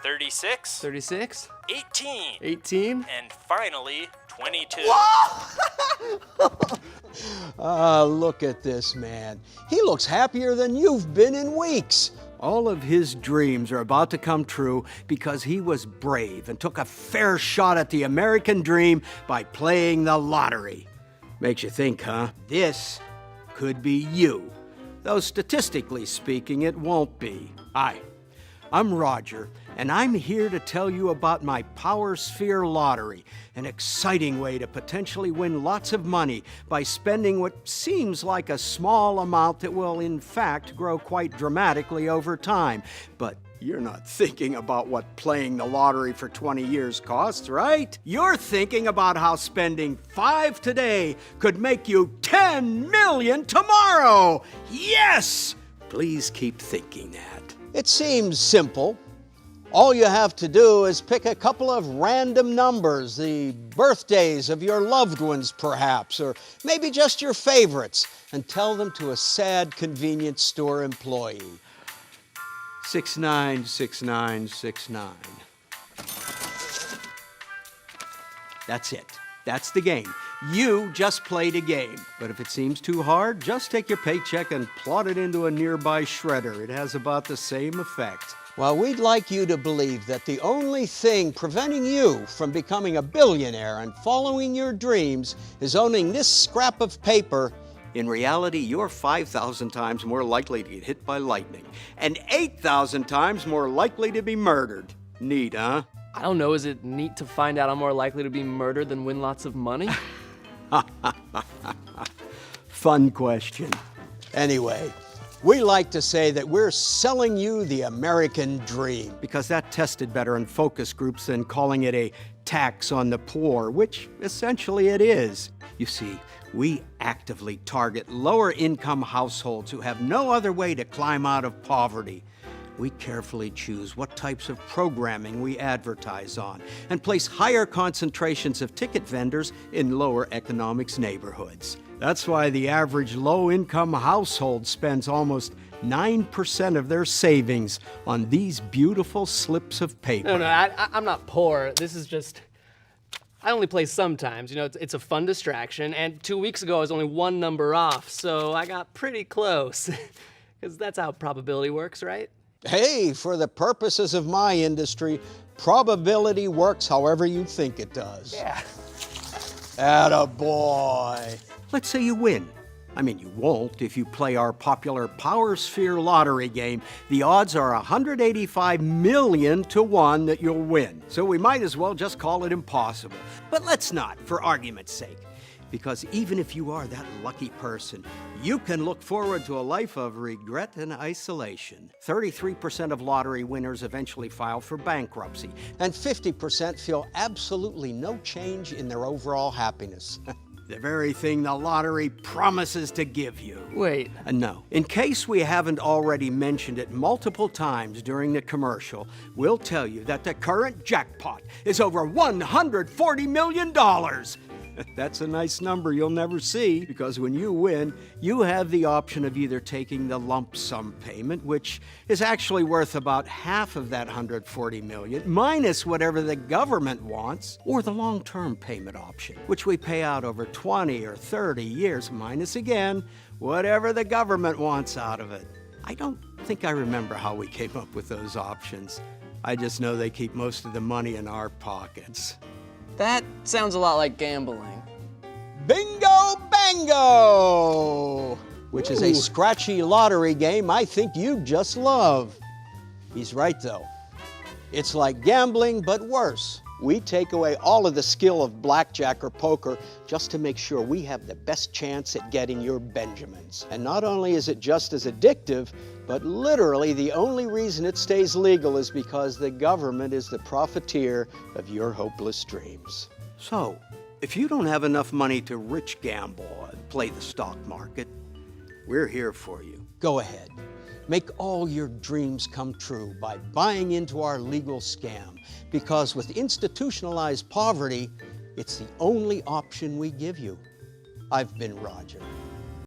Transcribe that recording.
36. 36. 18. 18. And finally, 22. Look at this man. He looks happier than you've been in weeks. All of his dreams are about to come true because he was brave and took a fair shot at the American dream by playing the lottery. Makes you think, huh? This could be you. Though statistically speaking, it won't be. Hi, I'm Roger, and I'm here to tell you about my Power Sphere Lottery, an exciting way to potentially win lots of money by spending what seems like a small amount that will, in fact, grow quite dramatically over time. But you're not thinking about what playing the lottery for 20 years costs, right? You're thinking about how spending 5 today could make you 10 million tomorrow! Yes! Please keep thinking that. It seems simple. All you have to do is pick a couple of random numbers, the birthdays of your loved ones perhaps, or maybe just your favorites, and tell them to a sad convenience store employee. 696969. That's it. That's the game. You just played a game. But if it seems too hard, just take your paycheck and plot it into a nearby shredder. It has about the same effect. Well, we'd like you to believe that the only thing preventing you from becoming a billionaire and following your dreams is owning this scrap of paper. In reality, you're 5,000 times more likely to get hit by lightning and 8,000 times more likely to be murdered. Neat, huh? I don't know, is it neat to find out I'm more likely to be murdered than win lots of money? Fun question. Anyway, we like to say that we're selling you the American dream because that tested better in focus groups than calling it a tax on the poor, which essentially it is. You see, we actively target lower income households who have no other way to climb out of poverty. We carefully choose what types of programming we advertise on and place higher concentrations of ticket vendors in lower economics neighborhoods. That's why the average low-income household spends almost 9% of their savings on these beautiful slips of paper. No, I'm not poor. This is just, I only play sometimes. You know, it's a fun distraction. And 2 weeks ago, I was only one number off, so I got pretty close. Because that's how probability works, right? Hey, for the purposes of my industry, probability works however you think it does. Yeah. Attaboy. Let's say you win. I mean, you won't if you play our popular Power Sphere Lottery game. The odds are 185 million to 1 that you'll win. So we might as well just call it impossible. But let's not, for argument's sake. Because even if you are that lucky person, you can look forward to a life of regret and isolation. 33% of lottery winners eventually file for bankruptcy, and 50% feel absolutely no change in their overall happiness. The very thing the lottery promises to give you. Wait. No. In case we haven't already mentioned it multiple times during the commercial, we'll tell you that the current jackpot is over $140 million. That's a nice number you'll never see, because when you win, you have the option of either taking the lump sum payment, which is actually worth about half of that $140 million, minus whatever the government wants, or the long-term payment option, which we pay out over 20 or 30 years, minus again, whatever the government wants out of it. I don't think I remember how we came up with those options. I just know they keep most of the money in our pockets. That sounds a lot like gambling. Bingo Bango! Which is a scratchy lottery game I think you'd just love. He's right, though. It's like gambling, but worse. We take away all of the skill of blackjack or poker just to make sure we have the best chance at getting your Benjamins. And not only is it just as addictive, but literally the only reason it stays legal is because the government is the profiteer of your hopeless dreams. So, if you don't have enough money to rich gamble and play the stock market, we're here for you. Go ahead. Make all your dreams come true by buying into our legal scam, because with institutionalized poverty, it's the only option we give you. I've been Roger.